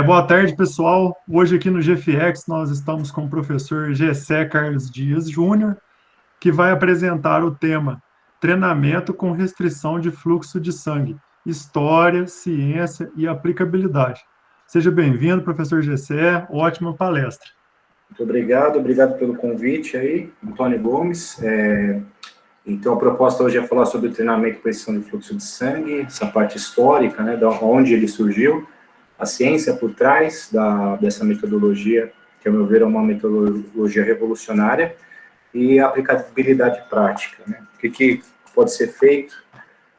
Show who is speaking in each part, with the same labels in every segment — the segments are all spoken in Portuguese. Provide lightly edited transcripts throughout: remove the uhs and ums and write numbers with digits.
Speaker 1: Boa tarde, pessoal. Hoje aqui no GFX nós estamos com o professor Gessé Carlos Dias Júnior, que vai apresentar o tema Treinamento com restrição de fluxo de sangue, História, Ciência e Aplicabilidade. Seja bem-vindo, professor Gessé. Ótima palestra.
Speaker 2: Muito obrigado pelo convite aí, Antônio Gomes. Então, a proposta hoje é falar sobre o treinamento com restrição de fluxo de sangue, essa parte histórica, né, de onde ele surgiu, a ciência por trás dessa metodologia, que, ao meu ver, é uma metodologia revolucionária, e a aplicabilidade prática, né? O que pode ser feito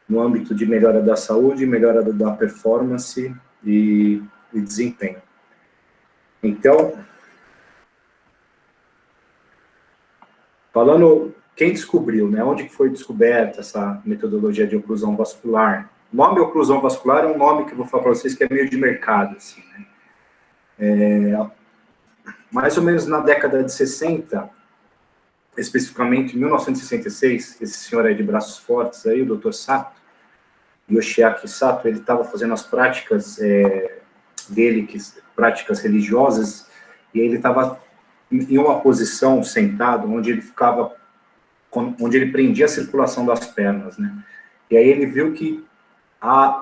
Speaker 2: no âmbito de melhora da saúde, melhora da performance e desempenho. Então, falando, quem descobriu, né? Onde foi descoberta essa metodologia de oclusão vascular? O nome oclusão vascular é um nome que eu vou falar para vocês que é meio de mercado, assim, né? Mais ou menos na década de 60, especificamente em 1966, esse senhor aí de braços fortes aí, o Dr. Sato, Yoshiaki Sato, ele estava fazendo as práticas dele, práticas religiosas, e ele estava em uma posição sentado, onde ele prendia a circulação das pernas, né? E aí ele viu que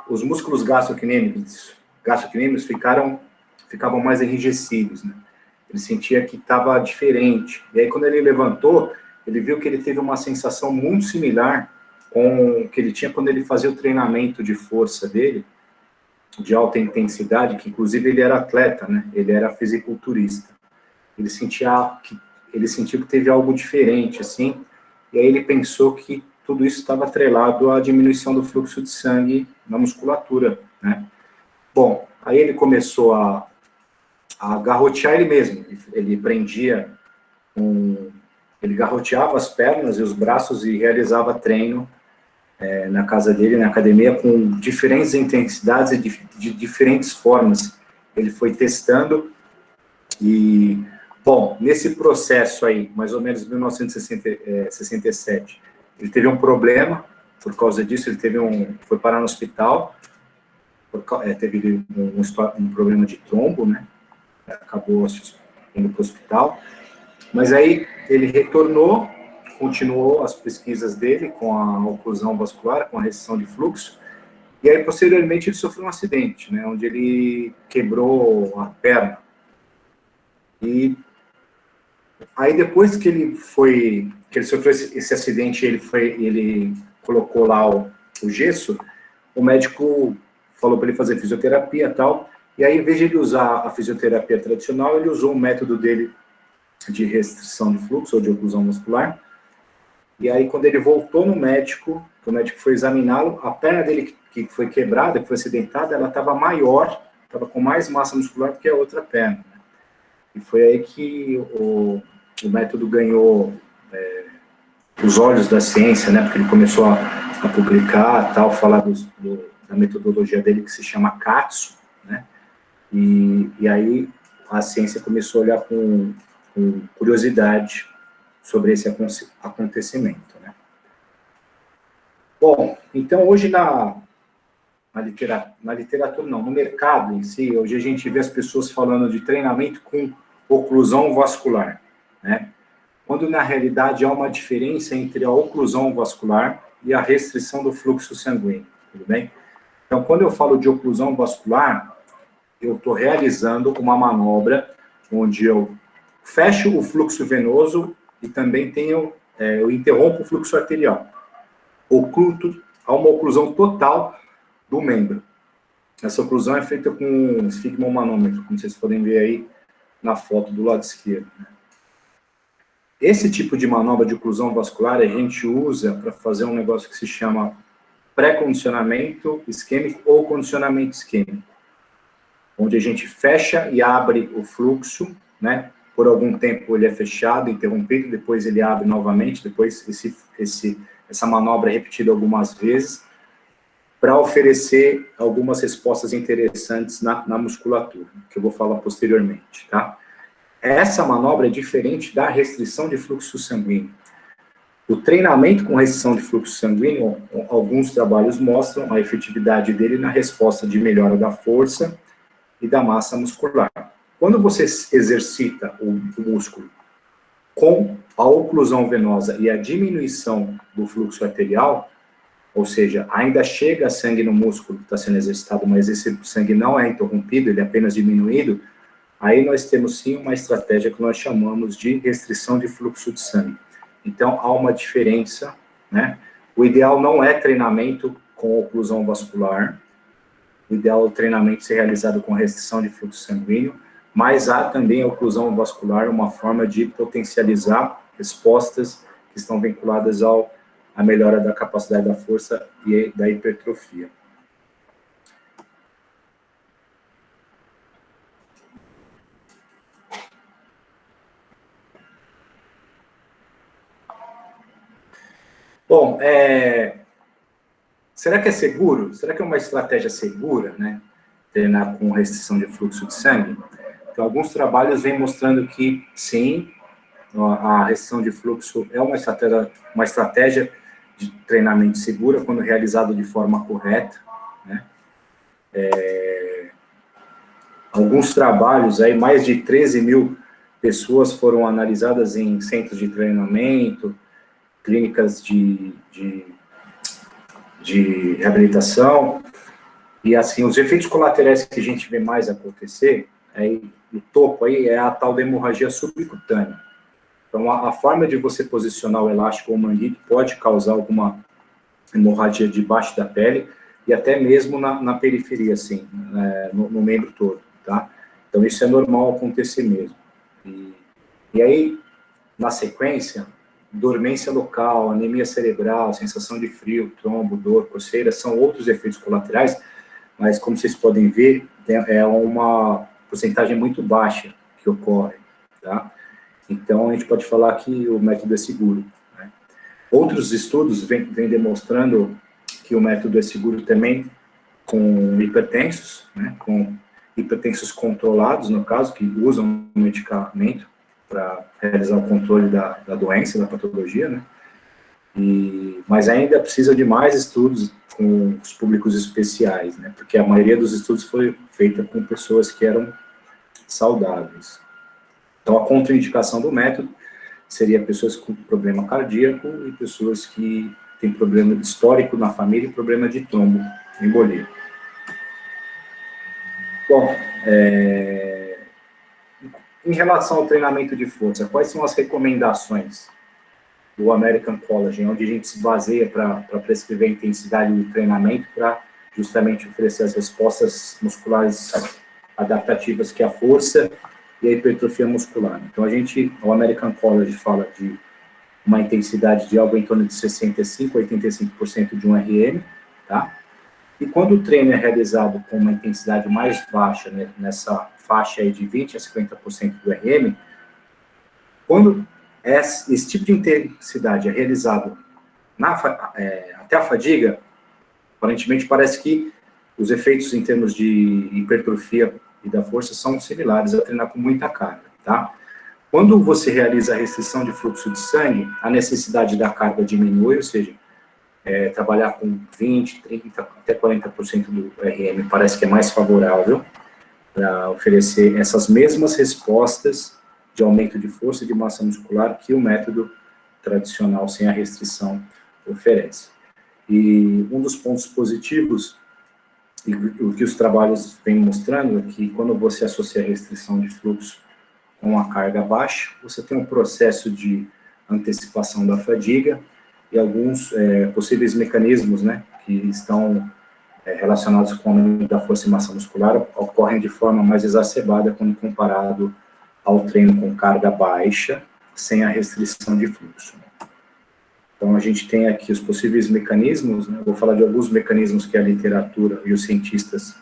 Speaker 2: os músculos gastrocnêmicos ficavam mais enrijecidos, né? Ele sentia que estava diferente. E aí, quando ele levantou, ele viu que ele teve uma sensação muito similar com o que ele tinha quando ele fazia o treinamento de força dele, de alta intensidade, que inclusive ele era atleta, né? Ele era fisiculturista. Ele sentiu que teve algo diferente, assim, e aí ele pensou que tudo isso estava atrelado à diminuição do fluxo de sangue na musculatura, né? Bom, aí ele começou a garrotear ele mesmo. Ele ele garroteava as pernas e os braços e realizava treino na casa dele, na academia, com diferentes intensidades e de diferentes formas. Ele foi testando e, bom, nesse processo aí, mais ou menos em 1967, ele teve um problema. Por causa disso, ele foi parar no hospital, teve um problema de trombo, né? Acabou indo para o hospital, mas aí ele retornou, continuou as pesquisas dele com a oclusão vascular, com a restrição de fluxo, e aí posteriormente ele sofreu um acidente, né, onde ele quebrou a perna. E aí depois que ele sofreu esse acidente, ele colocou lá o gesso, o médico falou para ele fazer fisioterapia e tal. E aí, em vez de ele usar a fisioterapia tradicional, ele usou um método dele de restrição de fluxo, ou de oclusão muscular. E aí, quando ele voltou no médico, que o médico foi examiná-lo, a perna dele que foi quebrada, que foi acidentada, ela estava maior, estava com mais massa muscular do que a outra perna. E foi aí que o método ganhou os olhos da ciência, né? Porque ele começou a publicar, tal, falar da metodologia dele, que se chama KATSU, né? E aí a ciência começou a olhar com curiosidade sobre esse acontecimento, né? Bom, então hoje na literatura não, no mercado em si, hoje a gente vê as pessoas falando de treinamento com oclusão vascular, né? Quando na realidade há uma diferença entre a oclusão vascular e a restrição do fluxo sanguíneo, tudo bem? Então, quando eu falo de oclusão vascular, eu estou realizando uma manobra onde eu fecho o fluxo venoso e também eu interrompo o fluxo arterial. Há uma oclusão total do membro. Essa oclusão é feita com um esfigmomanômetro, como vocês podem ver aí na foto do lado esquerdo. Esse tipo de manobra de oclusão vascular a gente usa para fazer um negócio que se chama pré-condicionamento isquêmico ou condicionamento isquêmico, onde a gente fecha e abre o fluxo, né? Por algum tempo ele é fechado, interrompido, depois ele abre novamente, depois essa manobra é repetida algumas vezes, para oferecer algumas respostas interessantes na musculatura, que eu vou falar posteriormente, tá? Essa manobra é diferente da restrição de fluxo sanguíneo. O treinamento com restrição de fluxo sanguíneo, alguns trabalhos mostram a efetividade dele na resposta de melhora da força e da massa muscular. Quando você exercita o músculo com a oclusão venosa e a diminuição do fluxo arterial, ou seja, ainda chega sangue no músculo que está sendo exercitado, mas esse sangue não é interrompido, ele é apenas diminuído, aí nós temos sim uma estratégia que nós chamamos de restrição de fluxo de sangue. Então, há uma diferença, né? O ideal não é treinamento com oclusão vascular, o ideal é o treinamento ser realizado com restrição de fluxo sanguíneo, mas há também a oclusão vascular, uma forma de potencializar respostas que estão vinculadas à melhora da capacidade da força e da hipertrofia. Bom, será que é seguro? Será que é uma estratégia segura, né? Treinar com restrição de fluxo de sangue? Então, alguns trabalhos vêm mostrando que, sim, a restrição de fluxo é uma estratégia de treinamento segura quando realizado de forma correta, né? Alguns trabalhos, aí, mais de 13 mil pessoas foram analisadas em centros de treinamento, clínicas de reabilitação, e assim, os efeitos colaterais que a gente vê mais acontecer, aí, no topo aí, é a tal da hemorragia subcutânea. Então, a forma de você posicionar o elástico ou o manguito pode causar alguma hemorragia debaixo da pele, e até mesmo na periferia, assim, no membro todo, tá? Então, isso é normal acontecer mesmo. E aí, na sequência, dormência local, anemia cerebral, sensação de frio, trombo, dor, coceira, são outros efeitos colaterais, mas como vocês podem ver, é uma porcentagem muito baixa que ocorre, tá? Então, a gente pode falar que o método é seguro, né? Outros estudos vêm demonstrando que o método é seguro também com hipertensos, né? Com hipertensos controlados, no caso, que usam medicamento para realizar o controle da doença, da patologia, né? Mas ainda precisa de mais estudos com os públicos especiais, né? Porque a maioria dos estudos foi feita com pessoas que eram saudáveis. Então, a contraindicação do método seria pessoas com problema cardíaco e pessoas que têm problema histórico na família e problema de tromboembolia. Bom, em relação ao treinamento de força, quais são as recomendações do American College, onde a gente se baseia para prescrever a intensidade do treinamento para justamente oferecer as respostas musculares adaptativas que a força e a hipertrofia muscular. Então, o American College fala de uma intensidade de algo em torno de 65% a 85% de um RM, tá? E quando o treino é realizado com uma intensidade mais baixa, né, nessa faixa aí de 20% a 50% do RM, quando esse tipo de intensidade é realizado até a fadiga, aparentemente parece que os efeitos em termos de hipertrofia e da força são similares a treinar com muita carga, tá? Quando você realiza a restrição de fluxo de sangue, a necessidade da carga diminui, ou seja, trabalhar com 20%, 30%, até 40% do RM parece que é mais favorável para oferecer essas mesmas respostas de aumento de força e de massa muscular que o método tradicional sem a restrição oferece. E um dos pontos positivos, e o que os trabalhos vêm mostrando, é que quando você associa a restrição de fluxo com a carga baixa, você tem um processo de antecipação da fadiga e alguns possíveis mecanismos, né, que estão relacionados com o aumento da força e massa muscular ocorrem de forma mais exacerbada quando comparado ao treino com carga baixa, sem a restrição de fluxo. Então, a gente tem aqui os possíveis mecanismos, né? Vou falar de alguns mecanismos que a literatura e os cientistas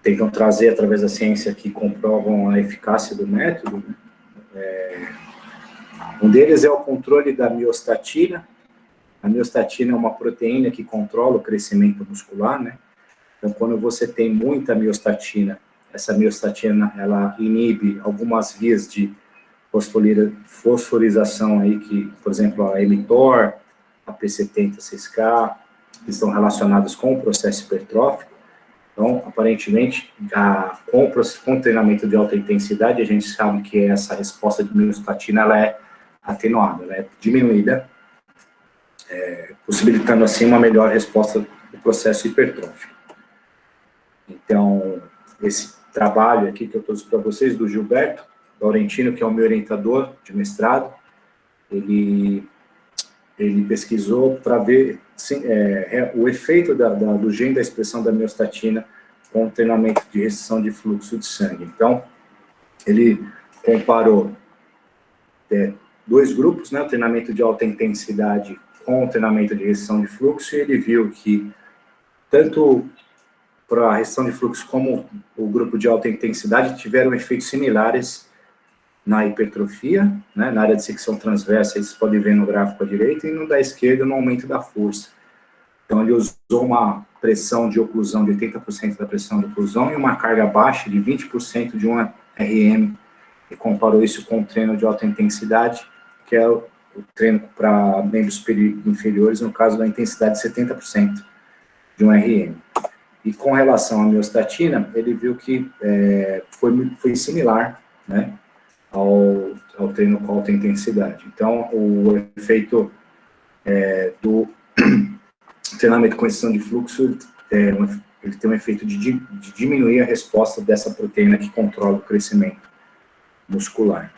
Speaker 2: tentam trazer através da ciência que comprovam a eficácia do método, né? Um deles é o controle da miostatina. A miostatina é uma proteína que controla o crescimento muscular, né? Então, quando você tem muita miostatina, essa miostatina, ela inibe algumas vias de fosforização aí, que, por exemplo, a mTOR, a P70-6K, que estão relacionadas com o processo hipertrófico. Então, aparentemente, com o treinamento de alta intensidade, a gente sabe que essa resposta de miostatina ela é atenuada, ela é diminuída, possibilitando assim uma melhor resposta do processo hipertrófico. Então, esse trabalho aqui que eu trouxe para vocês, do Gilberto Laurentino, que é o meu orientador de mestrado, ele pesquisou para ver o efeito do gene da expressão da miostatina com o treinamento de restrição de fluxo de sangue. Então, ele comparou dois grupos, né, o treinamento de alta intensidade com o treinamento de restrição de fluxo, e ele viu que tanto para a restrição de fluxo como o grupo de alta intensidade tiveram efeitos similares na hipertrofia, né, na área de secção transversa, vocês podem ver no gráfico à direita, e no da esquerda, no aumento da força. Então, ele usou uma pressão de oclusão de 80% da pressão de oclusão e uma carga baixa de 20% de 1 RM, e comparou isso com o treino de alta intensidade, que é o treino para membros inferiores, no caso da intensidade de 70% de 1 RM. E com relação à miostatina, ele viu que foi similar, né, ao treino com alta intensidade. Então, o efeito do treinamento com restrição de fluxo, ele tem um efeito de diminuir a resposta dessa proteína que controla o crescimento muscular.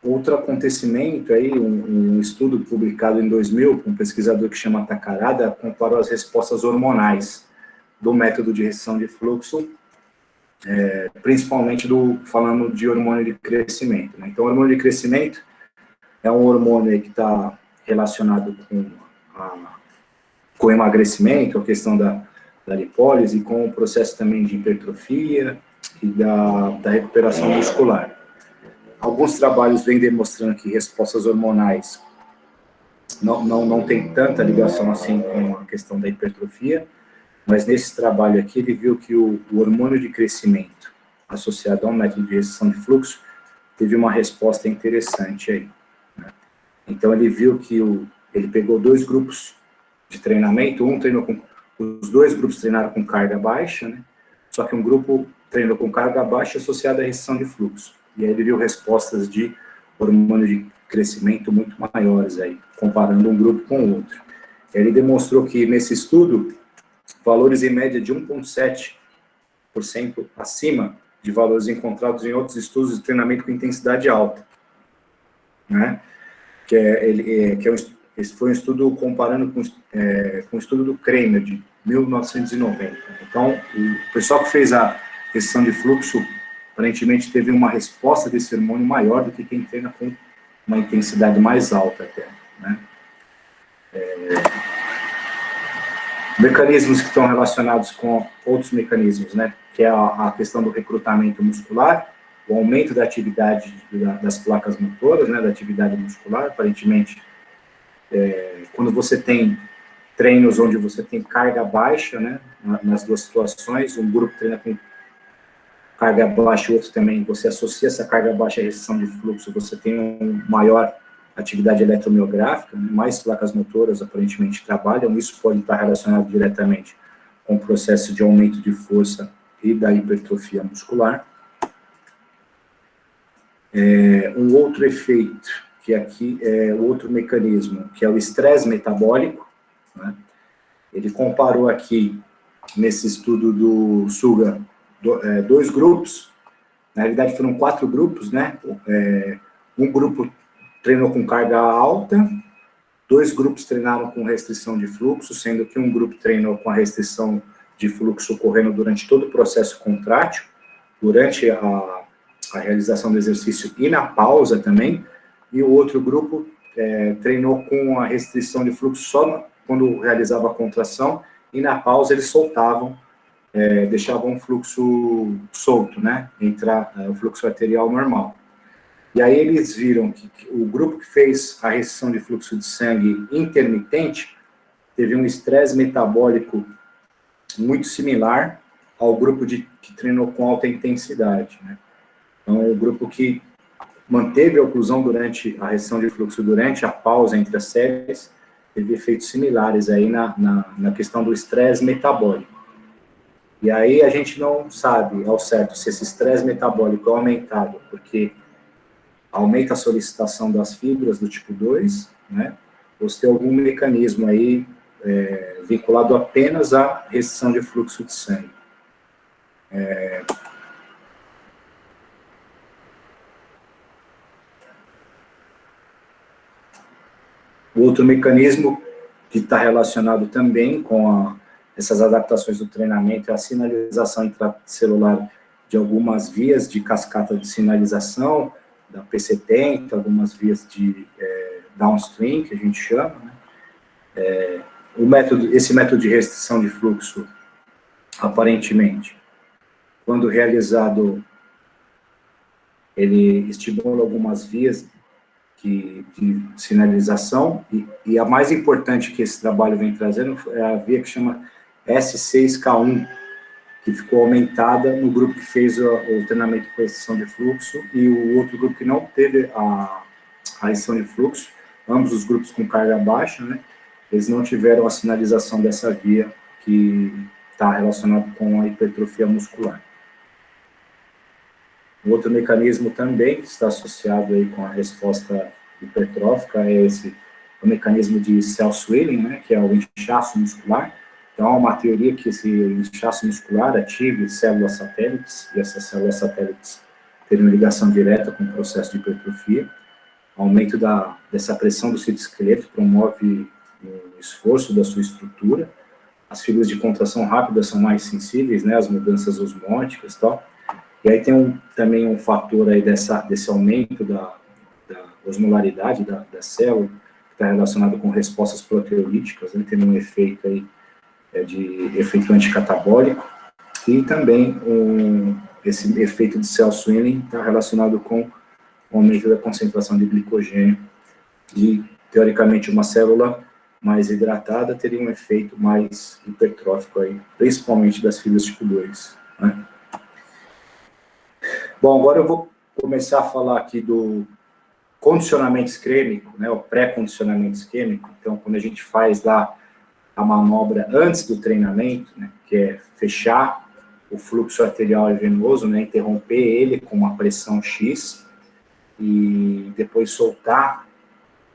Speaker 2: Outro acontecimento aí, um estudo publicado em 2000, com um pesquisador que chama Takarada, comparou as respostas hormonais do método de restrição de fluxo, principalmente falando de hormônio de crescimento, né? Então, o hormônio de crescimento é um hormônio aí que está relacionado com o emagrecimento, a questão da lipólise, com o processo também de hipertrofia e da recuperação muscular. Alguns trabalhos vêm demonstrando que respostas hormonais não tem tanta ligação assim com a questão da hipertrofia, mas nesse trabalho aqui ele viu que o hormônio de crescimento associado ao método de restrição de fluxo teve uma resposta interessante aí, né? Então ele viu que ele pegou dois grupos de treinamento, os dois grupos treinaram com carga baixa, né? Só que um grupo treinou com carga baixa associada à restrição de fluxo. E aí ele viu respostas de hormônio de crescimento muito maiores aí, comparando um grupo com o outro. Ele demonstrou que nesse estudo, valores em média de 1,7% acima de valores encontrados em outros estudos de treinamento com intensidade alta, né? Esse foi um estudo comparando com o estudo do Kramer, de 1990. Então, o pessoal que fez a restrição de fluxo, aparentemente teve uma resposta desse hormônio maior do que quem treina com uma intensidade mais alta até, né? Mecanismos que estão relacionados com outros mecanismos, né? Que é a questão do recrutamento muscular, o aumento da atividade das placas motoras, né? Da atividade muscular, aparentemente, quando você tem treinos onde você tem carga baixa, né? Nas duas situações, um grupo treina com carga baixa e outro também, você associa essa carga baixa à restrição de fluxo, você tem uma maior atividade eletromiográfica, né? Mais placas motoras aparentemente trabalham, isso pode estar relacionado diretamente com o processo de aumento de força e da hipertrofia muscular. Um outro efeito, que aqui é outro mecanismo, que é o estresse metabólico, né? Ele comparou aqui, nesse estudo do Suga, dois grupos, na realidade foram 4 grupos, né? Um grupo treinou com carga alta, 2 grupos treinaram com restrição de fluxo, sendo que um grupo treinou com a restrição de fluxo ocorrendo durante todo o processo contrátil, durante a realização do exercício e na pausa também, e o outro grupo treinou com a restrição de fluxo só quando realizava a contração, e na pausa eles soltavam, deixavam um fluxo solto, né, entrar o fluxo arterial normal. E aí eles viram que o grupo que fez a restrição de fluxo de sangue intermitente teve um estresse metabólico muito similar ao grupo que treinou com alta intensidade, né? Então, o grupo que manteve a oclusão durante a restrição de fluxo, durante a pausa entre as séries, teve efeitos similares aí na questão do estresse metabólico. E aí a gente não sabe ao certo se esse estresse metabólico é aumentado porque aumenta a solicitação das fibras do tipo 2, né? Ou se tem algum mecanismo aí vinculado apenas à restrição de fluxo de sangue. O outro mecanismo que está relacionado também com essas adaptações do treinamento é a sinalização intracelular de algumas vias de cascata de sinalização, da P70, algumas vias de downstream, que a gente chama, né? Esse método de restrição de fluxo, aparentemente, quando realizado, ele estimula algumas vias de sinalização, e a mais importante que esse trabalho vem trazendo é a via que chama S6K1, que ficou aumentada no grupo que fez o treinamento com restrição de fluxo, e o outro grupo que não teve a restrição de fluxo, ambos os grupos com carga baixa, né, eles não tiveram a sinalização dessa via que está relacionado com a hipertrofia muscular. Um outro mecanismo também que está associado aí com a resposta hipertrófica é o mecanismo de self-swelling, né, que é o inchaço muscular. Então, há uma teoria que esse inchaço muscular ative células satélites, e essas células satélites teriam ligação direta com o processo de hipertrofia. O aumento dessa pressão do citoesqueleto promove o esforço da sua estrutura. As fibras de contração rápida são mais sensíveis, né, às mudanças osmóticas e tal. E aí tem também um fator aí desse aumento da osmolaridade da célula, que está relacionado com respostas proteolíticas, né, tendo um efeito aí de efeito anticatabólico, e também esse efeito de self-swelling está relacionado com o aumento da concentração de glicogênio, e, teoricamente, uma célula mais hidratada teria um efeito mais hipertrófico aí, principalmente das fibras tipo 2, né? Bom, agora eu vou começar a falar aqui do condicionamento isquêmico, né, o pré-condicionamento isquêmico. Então, quando a gente faz lá a manobra antes do treinamento, né, que é fechar o fluxo arterial e venoso, né, interromper ele com uma pressão X, e depois soltar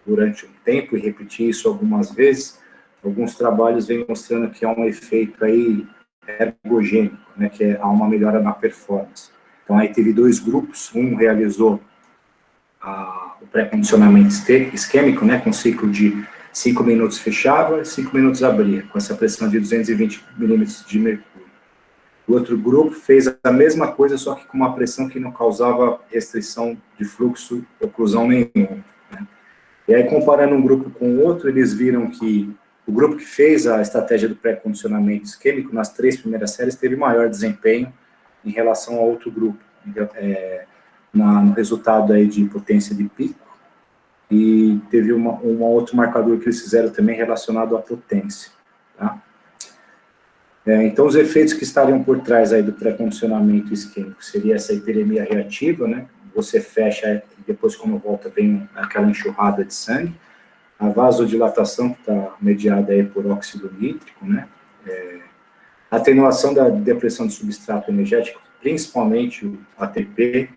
Speaker 2: durante um tempo e repetir isso algumas vezes, alguns trabalhos vêm mostrando que há um efeito aí ergogênico, né, que há uma melhora na performance. Então, aí teve dois grupos, um realizou o pré-condicionamento isquêmico, né, com ciclo de 5 minutos fechava, 5 minutos abria, com essa pressão de 220 milímetros de mercúrio. O outro grupo fez a mesma coisa, só que com uma pressão que não causava restrição de fluxo, oclusão nenhuma, né? E aí, comparando um grupo com o outro, eles viram que o grupo que fez a estratégia do pré-condicionamento isquêmico, nas 3 primeiras séries, teve maior desempenho em relação ao outro grupo, no resultado aí de potência de pico, e teve um outro marcador que eles fizeram também relacionado à potência, tá? Então, os efeitos que estariam por trás aí do pré-condicionamento isquêmico seria essa hiperemia reativa, né? Você fecha e depois, quando volta, vem aquela enxurrada de sangue. A vasodilatação, que está mediada aí por óxido nítrico, né? A atenuação da depressão do substrato energético, principalmente o ATP,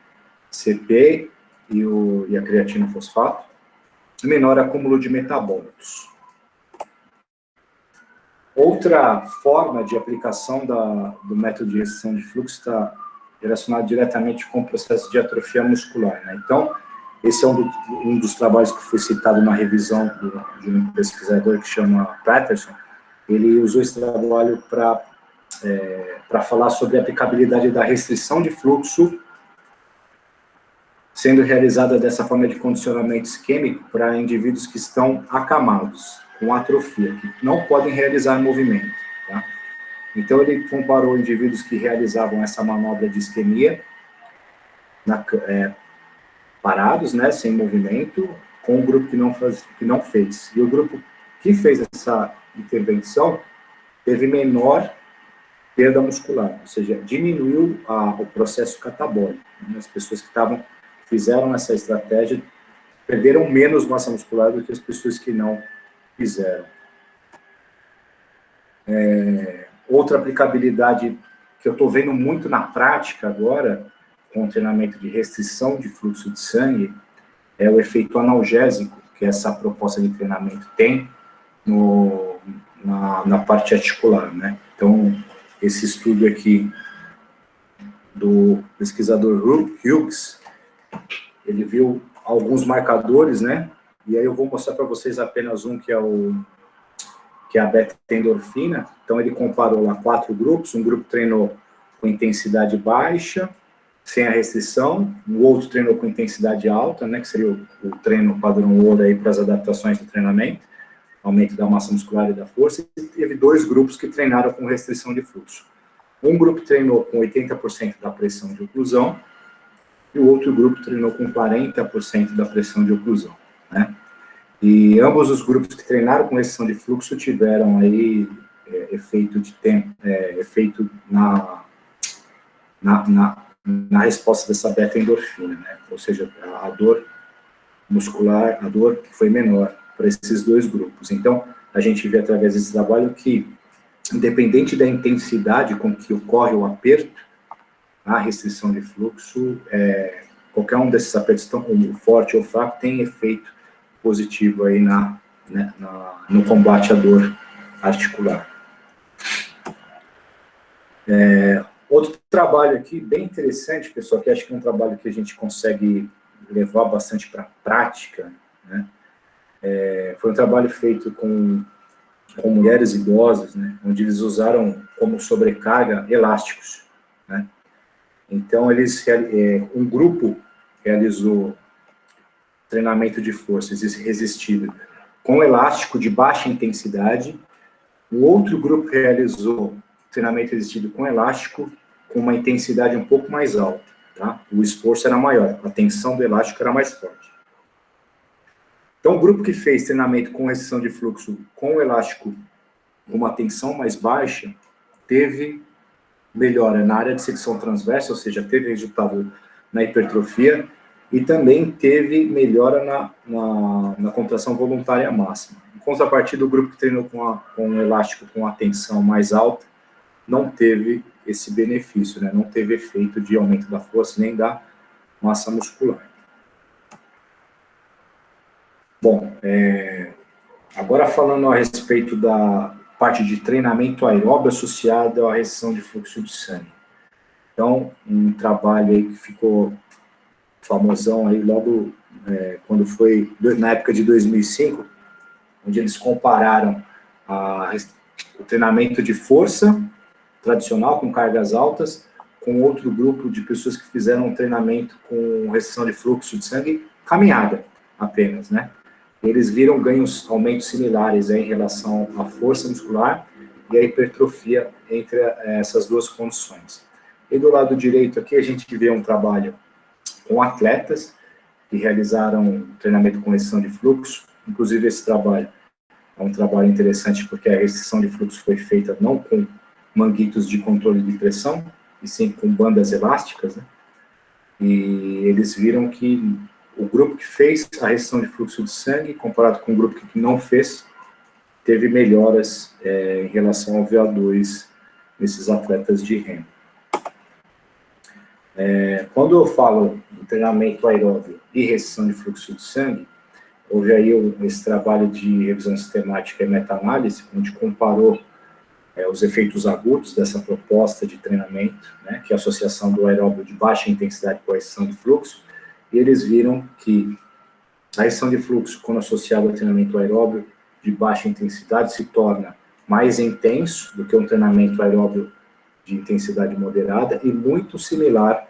Speaker 2: CP e a creatina fosfato, menor acúmulo de metabólitos. Outra forma de aplicação do método de restrição de fluxo está relacionado diretamente com o processo de atrofia muscular, né? Então, esse é um dos trabalhos que foi citado na revisão de um pesquisador que chama Patterson. Ele usou esse trabalho para falar sobre a aplicabilidade da restrição de fluxo sendo realizada dessa forma de condicionamento isquêmico para indivíduos que estão acamados, com atrofia, que não podem realizar movimento, tá? Então, ele comparou indivíduos que realizavam essa manobra de isquemia parados, né, sem movimento, com o grupo que não fez. E o grupo que fez essa intervenção teve menor perda muscular, ou seja, diminuiu o processo catabólico, né? As pessoas que fizeram essa estratégia perderam menos massa muscular do que as pessoas que não fizeram. Outra aplicabilidade que eu estou vendo muito na prática agora, com o treinamento de restrição de fluxo de sangue, é o efeito analgésico que essa proposta de treinamento tem na parte articular, né? Então, esse estudo aqui do pesquisador Hughes, ele viu alguns marcadores, né? E aí eu vou mostrar para vocês apenas um, que é a beta-endorfina. Então, ele comparou lá 4 grupos. Um grupo treinou com intensidade baixa, sem a restrição. O outro treinou com intensidade alta, né, que seria o treino padrão ouro aí para as adaptações do treinamento, aumento da massa muscular e da força. E teve 2 grupos que treinaram com restrição de fluxo. Um grupo treinou com 80% da pressão de oclusão e o outro grupo treinou com 40% da pressão de oclusão, né? E ambos os grupos que treinaram com restrição de fluxo tiveram aí efeito de tempo, efeito na resposta dessa beta-endorfina, né? Ou seja, a dor muscular, a dor foi menor para esses 2 grupos. Então, a gente vê através desse trabalho que, independente da intensidade com que ocorre o aperto, a restrição de fluxo, qualquer um desses apertos, tanto forte ou fraco, tem efeito positivo aí no combate à dor articular. Outro trabalho aqui, bem interessante, pessoal, que acho que é um trabalho que a gente consegue levar bastante para a prática, né? Foi um trabalho feito com mulheres idosas, né? Onde eles usaram como sobrecarga elásticos, né? Então, um grupo realizou treinamento de força resistido com elástico de baixa intensidade. O outro grupo realizou treinamento resistido com elástico com uma intensidade um pouco mais alta, tá? O esforço era maior, a tensão do elástico era mais forte. Então, o grupo que fez treinamento com restrição de fluxo com elástico com uma tensão mais baixa, teve melhora na área de secção transversa, ou seja, teve resultado na hipertrofia, e também teve melhora na contração voluntária máxima. Em contrapartida, o grupo que treinou com um elástico com a tensão mais alta não teve esse benefício, né? Não teve efeito de aumento da força nem da massa muscular. Bom, agora falando a respeito da parte de treinamento aeróbio associado à restrição de fluxo de sangue. Então, um trabalho aí que ficou famosão aí logo quando foi na época de 2005, onde eles compararam o treinamento de força tradicional com cargas altas com outro grupo de pessoas que fizeram um treinamento com restrição de fluxo de sangue, caminhada apenas, né? Eles viram aumentos similares aí em relação à força muscular e à hipertrofia entre essas 2 condições. E do lado direito aqui a gente vê um trabalho com atletas que realizaram treinamento com restrição de fluxo. Inclusive, esse trabalho é um trabalho interessante porque a restrição de fluxo foi feita não com manguitos de controle de pressão, e sim com bandas elásticas, né? E eles viram que o grupo que fez a restrição de fluxo de sangue, comparado com o grupo que não fez, teve melhoras em relação ao VO2 nesses atletas de remo. Quando eu falo em treinamento aeróbio e restrição de fluxo de sangue, houve aí esse trabalho de revisão sistemática e meta-análise, onde comparou os efeitos agudos dessa proposta de treinamento, né, que é a associação do aeróbio de baixa intensidade com a restrição de fluxo, e eles viram que a restrição de fluxo, quando associada ao treinamento aeróbio de baixa intensidade, se torna mais intenso do que um treinamento aeróbio de intensidade moderada e muito similar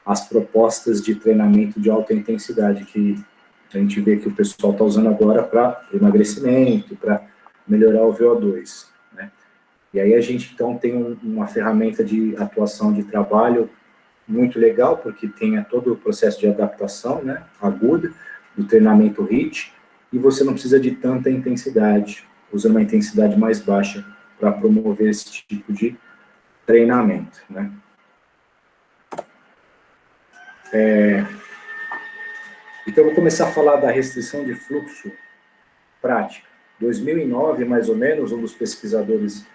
Speaker 2: às propostas de treinamento de alta intensidade que a gente vê que o pessoal está usando agora para emagrecimento, para melhorar o VO2, né? E aí a gente, então, tem uma ferramenta de atuação de trabalho muito legal, porque tem todo o processo de adaptação, né, aguda, do treinamento HIIT, e você não precisa de tanta intensidade, usa uma intensidade mais baixa para promover esse tipo de treinamento, né. Então, eu vou começar a falar da restrição de fluxo prática, 2009, mais ou menos, um dos pesquisadores,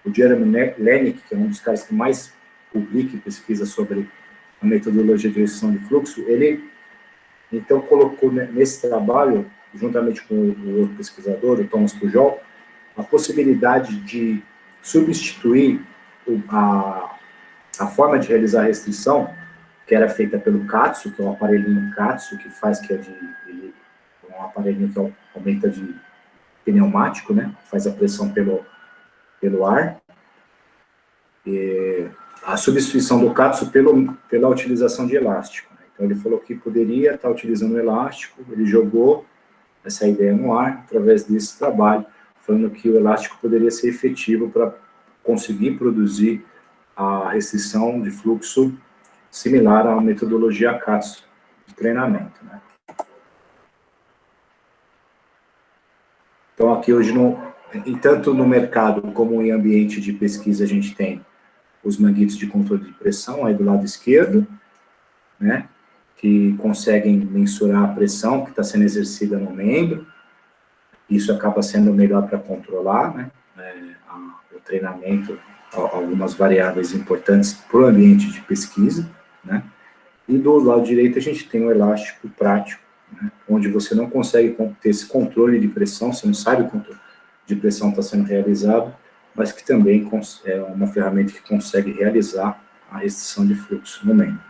Speaker 2: o Jeremy Lenick, que é um dos caras que mais publica e pesquisa sobre a metodologia de restrição de fluxo, ele, então, colocou nesse trabalho, juntamente com o outro pesquisador, o Thomas Pujol, a possibilidade de substituir a forma de realizar a restrição, que era feita pelo CATSO, que é um aparelhinho CATSO, que faz que é um aparelhinho que aumenta de pneumático, né? Faz a pressão pelo ar. E a substituição do CATSO pela utilização de elástico. Então, ele falou que poderia estar utilizando o elástico, ele jogou essa ideia no ar, através desse trabalho, falando que o elástico poderia ser efetivo para conseguir produzir a restrição de fluxo similar à metodologia CATSO de treinamento, né? Então, aqui hoje, tanto no mercado como em ambiente de pesquisa, a gente tem os manguitos de controle de pressão, aí do lado esquerdo, né, que conseguem mensurar a pressão que está sendo exercida no membro. Isso acaba sendo melhor para controlar, né, o treinamento, algumas variáveis importantes para o ambiente de pesquisa, né. E do lado direito a gente tem o elástico prático, né, onde você não consegue ter esse controle de pressão, você não sabe o controle de pressão está sendo realizado, mas que também é uma ferramenta que consegue realizar a restrição de fluxo no membro.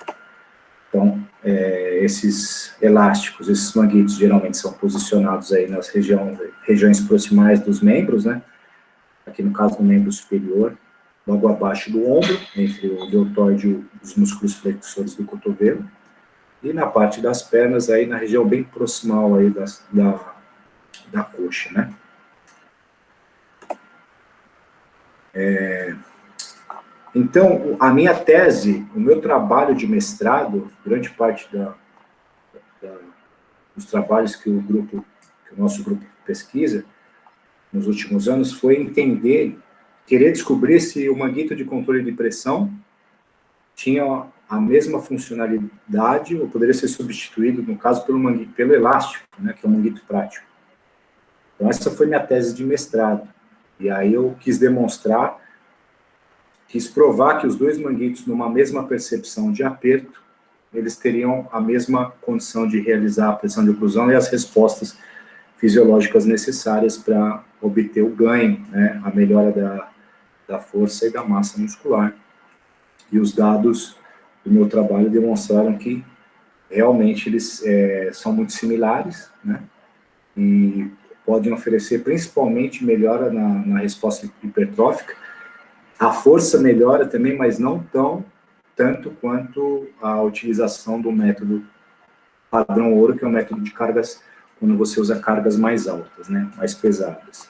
Speaker 2: Então, esses elásticos, esses manguitos, geralmente são posicionados aí nas regiões proximais dos membros, né? Aqui no caso do membro superior, logo abaixo do ombro, entre o deltoide e os músculos flexores do cotovelo, e na parte das pernas, aí na região bem proximal aí da coxa, né? Então, a minha tese, o meu trabalho de mestrado, grande parte dos trabalhos que o nosso grupo pesquisa, nos últimos anos, foi entender, querer descobrir se o manguito de controle de pressão tinha a mesma funcionalidade, ou poderia ser substituído, no caso, pelo elástico, né, que é o manguito prático. Então, essa foi minha tese de mestrado. E aí eu quis provar que os dois manguitos, numa mesma percepção de aperto, eles teriam a mesma condição de realizar a pressão de oclusão e as respostas fisiológicas necessárias para obter o ganho, né, a melhora da força e da massa muscular. E os dados do meu trabalho demonstraram que realmente eles são muito similares, né, e podem oferecer principalmente melhora na resposta hipertrófica. A força melhora também, mas não tanto quanto a utilização do método padrão ouro, que é o método de cargas, quando você usa cargas mais altas, né, mais pesadas.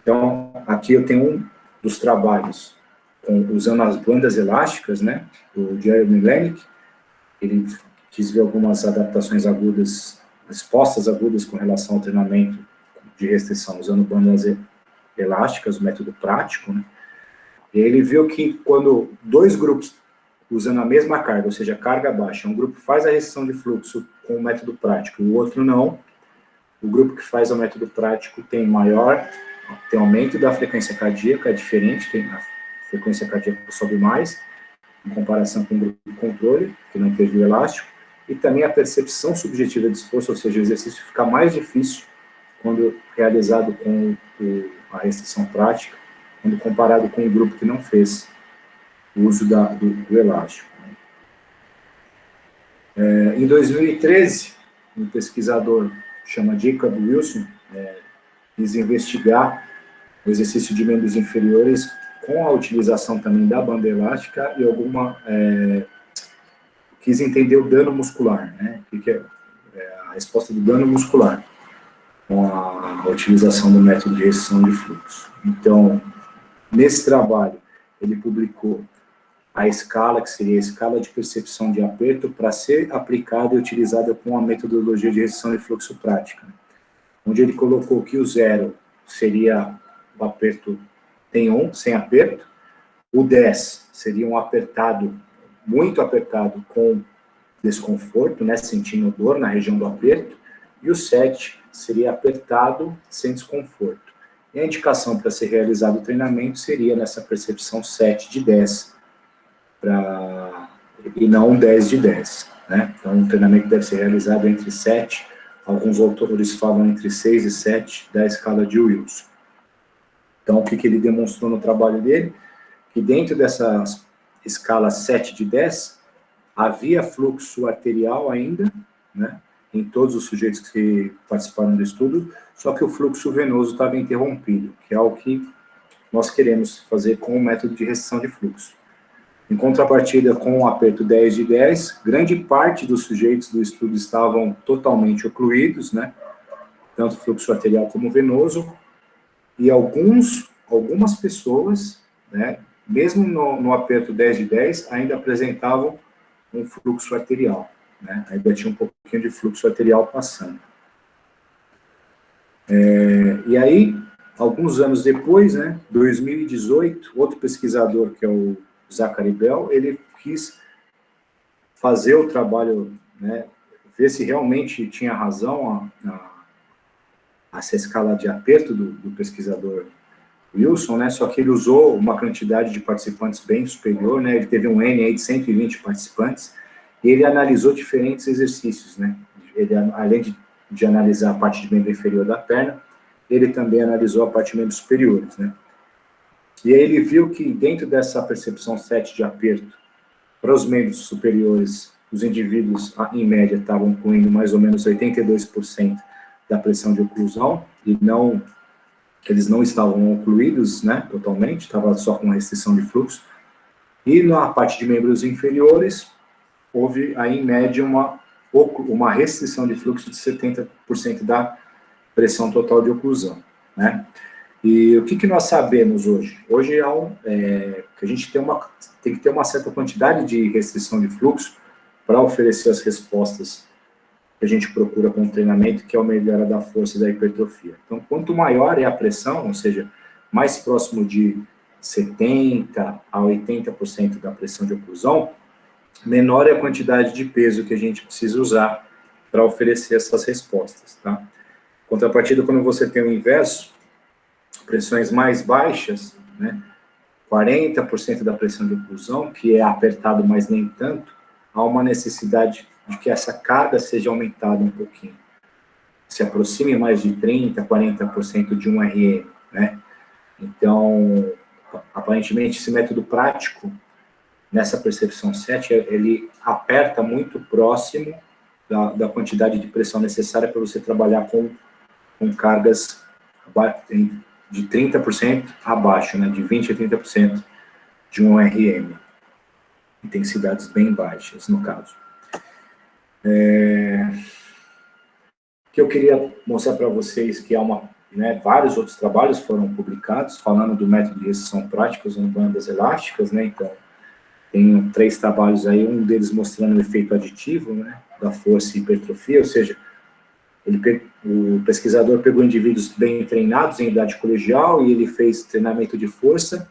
Speaker 2: Então, aqui eu tenho um dos trabalhos usando as bandas elásticas, né, do Jeremy Lenick. Ele quis ver algumas adaptações agudas, respostas agudas com relação ao treinamento de restrição, usando bandas elásticas, o método prático, né? E ele viu que quando dois grupos usando a mesma carga, ou seja, carga baixa, um grupo faz a restrição de fluxo com o método prático e o outro não, o grupo que faz o método prático tem aumento da frequência cardíaca, é diferente, a frequência cardíaca sobe mais, em comparação com o grupo de controle, que não teve o elástico, e também a percepção subjetiva de esforço, ou seja, o exercício fica mais difícil quando realizado com a restrição prática, quando comparado com o grupo que não fez o uso do elástico. Em 2013, um pesquisador chama Jacob Wilson quis investigar o exercício de membros inferiores com a utilização também da banda elástica e quis entender o dano muscular, né? O que é a resposta do dano muscular com a utilização do método de restrição de fluxo. Então, nesse trabalho, ele publicou a escala, que seria a escala de percepção de aperto, para ser aplicada e utilizada com a metodologia de restrição de fluxo prática, onde ele colocou que o 0 seria o aperto T1, sem aperto, o 10 seria um apertado, muito apertado, com desconforto, né, sentindo dor na região do aperto, e o 7 seria apertado, sem desconforto. E a indicação para ser realizado o treinamento seria nessa percepção 7 de 10, e não 10 de 10. Né? Então, o treinamento deve ser realizado entre 7, alguns autores falam entre 6 e 7 da escala de Wilson. Então, o que ele demonstrou no trabalho dele? Que dentro dessa escala 7 de 10, havia fluxo arterial ainda, né, em todos os sujeitos que participaram do estudo, só que o fluxo venoso estava interrompido, que é o que nós queremos fazer com o método de restrição de fluxo. Em contrapartida, com o aperto 10 de 10, grande parte dos sujeitos do estudo estavam totalmente ocluídos, né, tanto fluxo arterial como venoso, e algumas pessoas, né, mesmo no aperto 10 de 10, ainda apresentavam um fluxo arterial, né, ainda tinha um pouquinho de fluxo arterial passando. E aí, alguns anos depois, né, 2018, outro pesquisador, que é o Zachary Bell, ele quis fazer o trabalho, né, ver se realmente tinha razão essa escala de aperto do pesquisador Wilson, né, só que ele usou uma quantidade de participantes bem superior, né, ele teve um N aí de 120 participantes, e ele analisou diferentes exercícios, né, ele, além de analisar a parte de membro inferior da perna, ele também analisou a parte de membros superiores, né. E aí ele viu que dentro dessa percepção 7 de aperto, para os membros superiores, os indivíduos, em média, estavam incluindo mais ou menos 82% da pressão de oclusão, e não, eles não estavam ocluídos, né, totalmente, estava só com restrição de fluxo. E na parte de membros inferiores, houve aí, em média, uma restrição de fluxo de 70% da pressão total de oclusão, né. E o que nós sabemos hoje? Hoje que a gente tem que ter uma certa quantidade de restrição de fluxo para oferecer as respostas que a gente procura com o treinamento, que é a melhora da força e da hipertrofia. Então, quanto maior é a pressão, ou seja, mais próximo de 70% a 80% da pressão de oclusão, menor é a quantidade de peso que a gente precisa usar para oferecer essas respostas, tá? Contrapartida, quando você tem o inverso, pressões mais baixas, né, 40% da pressão de oclusão, que é apertado, mas nem tanto, há uma necessidade de que essa carga seja aumentada um pouquinho. Se aproxime mais de 30%, 40% de um RM, né? Então, aparentemente, esse método prático, nessa percepção 7, ele aperta muito próximo da quantidade de pressão necessária para você trabalhar com cargas de 30% abaixo, né, de 20% a 30% de um RM. Intensidades bem baixas, no caso. O que eu queria mostrar para vocês, que vários outros trabalhos foram publicados, falando do método de restrição prática usando bandas elásticas, né, então, tem 3 trabalhos aí, um deles mostrando o efeito aditivo, né, da força e hipertrofia, ou seja, o pesquisador pegou indivíduos bem treinados em idade colegial e ele fez treinamento de força.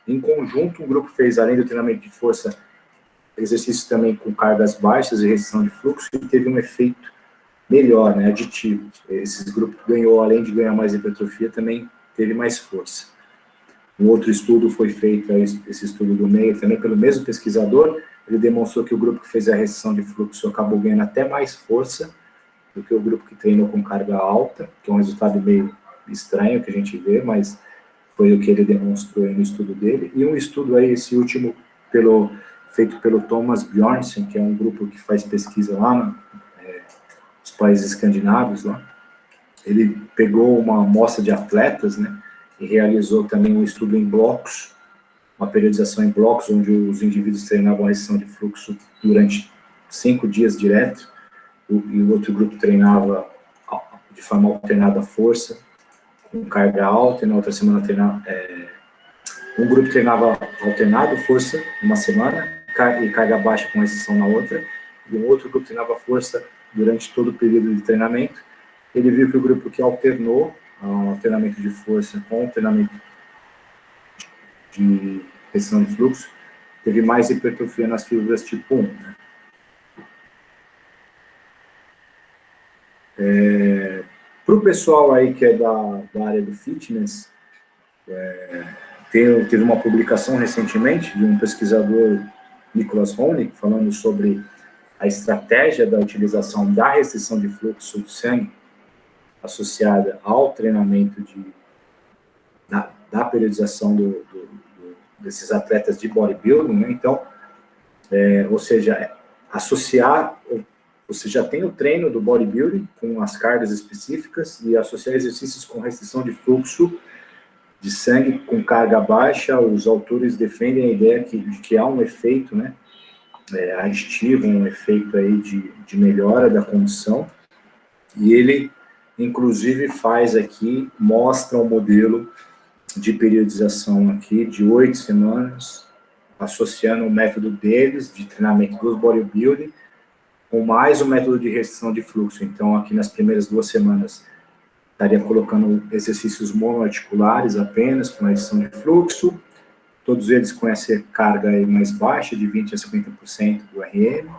Speaker 2: Em conjunto, um grupo fez, além do treinamento de força, exercícios também com cargas baixas e restrição de fluxo, e teve um efeito melhor, né, aditivo. Esse grupo ganhou, além de ganhar mais hipertrofia, também teve mais força. Um outro estudo foi feito, esse estudo do meio, também pelo mesmo pesquisador, ele demonstrou que o grupo que fez a restrição de fluxo acabou ganhando até mais força do que o grupo que treinou com carga alta, que é um resultado meio estranho que a gente vê, mas foi o que ele demonstrou aí no estudo dele. E um estudo aí, esse último, feito pelo Thomas Bjornsen, que é um grupo que faz pesquisa lá nos países escandinavos, lá. Ele pegou uma amostra de atletas, né, e realizou também um estudo em blocos, uma periodização em blocos, onde os indivíduos treinavam a restrição de fluxo durante 5 dias direto, e o outro grupo treinava de forma alternada a força, com carga alta, e na outra semana um grupo treinava alternado, força, uma semana, e carga baixa com restrição na outra, e um outro grupo treinava força durante todo o período de treinamento. Ele viu que o grupo que alternou o treinamento de força com o treinamento de restrição de fluxo teve mais hipertrofia nas fibras tipo 1, né? pessoal aí que é da área do fitness, teve uma publicação recentemente de um pesquisador, Nicholas Honig, falando sobre a estratégia da utilização da restrição de fluxo de sangue associada ao treinamento da periodização desses atletas de bodybuilding, né? Então, ou seja, associar, você já tem o treino do bodybuilding com as cargas específicas e associar exercícios com restrição de fluxo de sangue com carga baixa. Os autores defendem a ideia de que há um efeito, né, aditivo, um efeito aí de melhora da condição, e ele, inclusive, mostra um modelo de periodização aqui de 8 semanas, associando o método deles, de treinamento dos bodybuilding, com mais o método de restrição de fluxo. Então, aqui nas primeiras 2 semanas, estaria colocando exercícios monoarticulares apenas, com restrição de fluxo, todos eles com essa carga aí mais baixa, de 20% a 50% do RM.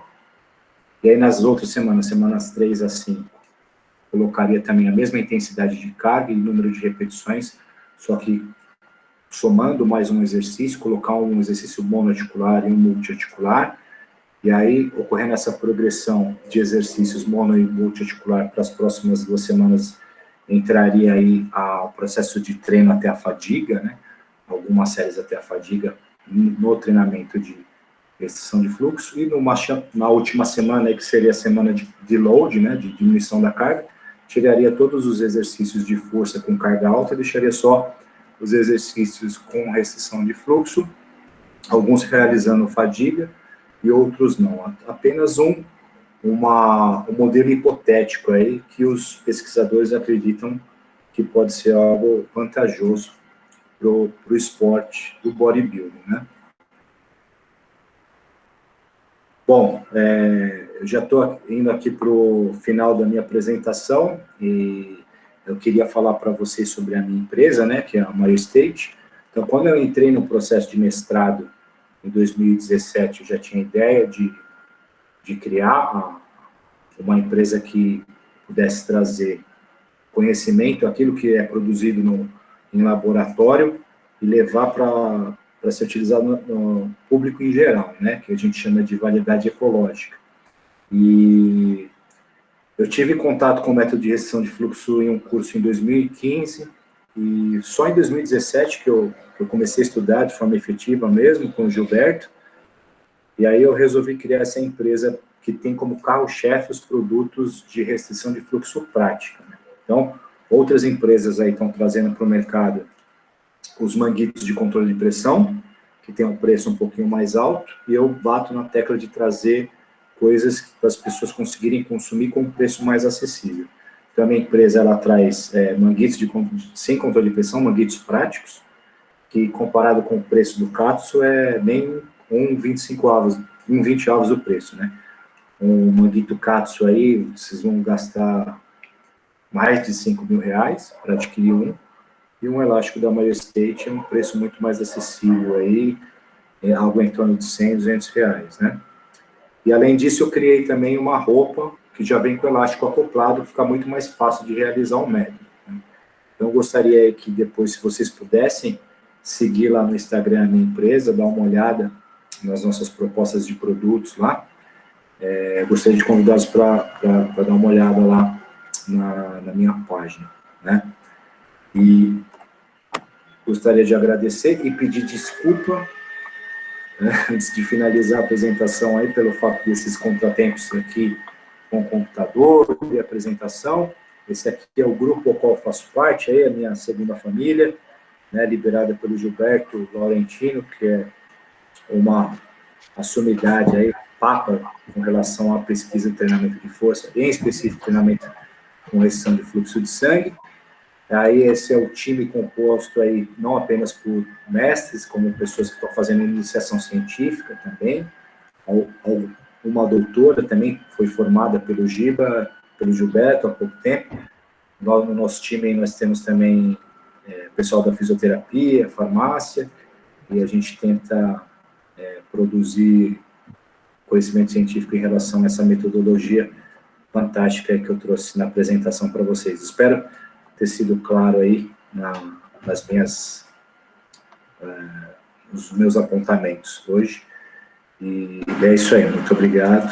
Speaker 2: E aí, nas outras semanas 3 a 5, colocaria também a mesma intensidade de carga e número de repetições, só que somando mais um exercício, colocar um exercício monoarticular e um multiarticular, e aí, ocorrendo essa progressão de exercícios mono e multiarticular para as próximas 2 semanas, entraria aí o processo de treino até a fadiga, né? Algumas séries até a fadiga no treinamento de restrição de fluxo, e na última semana, aí, que seria a semana de load, né, de diminuição da carga, tiraria todos os exercícios de força com carga alta e deixaria só os exercícios com restrição de fluxo, alguns realizando fadiga e outros não. Apenas um modelo hipotético aí que os pesquisadores acreditam que pode ser algo vantajoso para o esporte do bodybuilding, né? Bom, eu já estou indo aqui para o final da minha apresentação e eu queria falar para vocês sobre a minha empresa, né, que é a MyoState. Então, quando eu entrei no processo de mestrado em 2017, eu já tinha ideia de criar uma empresa que pudesse trazer conhecimento, aquilo que é produzido em laboratório, e levar para ser utilizado no público em geral, né, que a gente chama de validade ecológica. E eu tive contato com o método de restrição de fluxo em um curso em 2015, e só em 2017 que eu comecei a estudar de forma efetiva mesmo, com o Gilberto, e aí eu resolvi criar essa empresa que tem como carro-chefe os produtos de restrição de fluxo prática, né? Então, outras empresas aí estão trazendo para o mercado os manguitos de controle de pressão, que tem um preço um pouquinho mais alto, e eu bato na tecla de trazer coisas para as pessoas conseguirem consumir com um preço mais acessível. Então, a minha empresa, ela traz manguitos sem controle de pressão, manguitos práticos, que comparado com o preço do Katsu, é nem 1,20 avos do preço, né? Um manguito Katsu aí, vocês vão gastar mais de R$5.000 para adquirir um, e um elástico da MyoState é um preço muito mais acessível aí, algo em torno de R$100, R$200, né? E além disso, eu criei também uma roupa que já vem com o elástico acoplado, fica muito mais fácil de realizar o método, né? Então, eu gostaria que depois, se vocês pudessem, seguir lá no Instagram a minha empresa, dar uma olhada nas nossas propostas de produtos lá. Gostaria de convidá-los para dar uma olhada lá na minha página, né? E gostaria de agradecer e pedir desculpa, né, antes de finalizar a apresentação aí, pelo fato desses contratempos aqui com o computador e a apresentação. Esse aqui é o grupo ao qual eu faço parte, aí a minha segunda família, né, liderada pelo Gilberto Laurentino, que é uma sumidade aí, papa, com relação à pesquisa e treinamento de força, em específico treinamento com restrição de fluxo de sangue. Aí esse é o time composto aí não apenas por mestres, como pessoas que estão fazendo iniciação científica também, uma doutora também foi formada pelo Gilberto há pouco tempo. No nosso time aí nós temos também pessoal da fisioterapia, farmácia, e a gente tenta produzir conhecimento científico em relação a essa metodologia fantástica aí que eu trouxe na apresentação para vocês. Espero ter sido claro aí nos meus apontamentos hoje. E é isso aí, muito obrigado.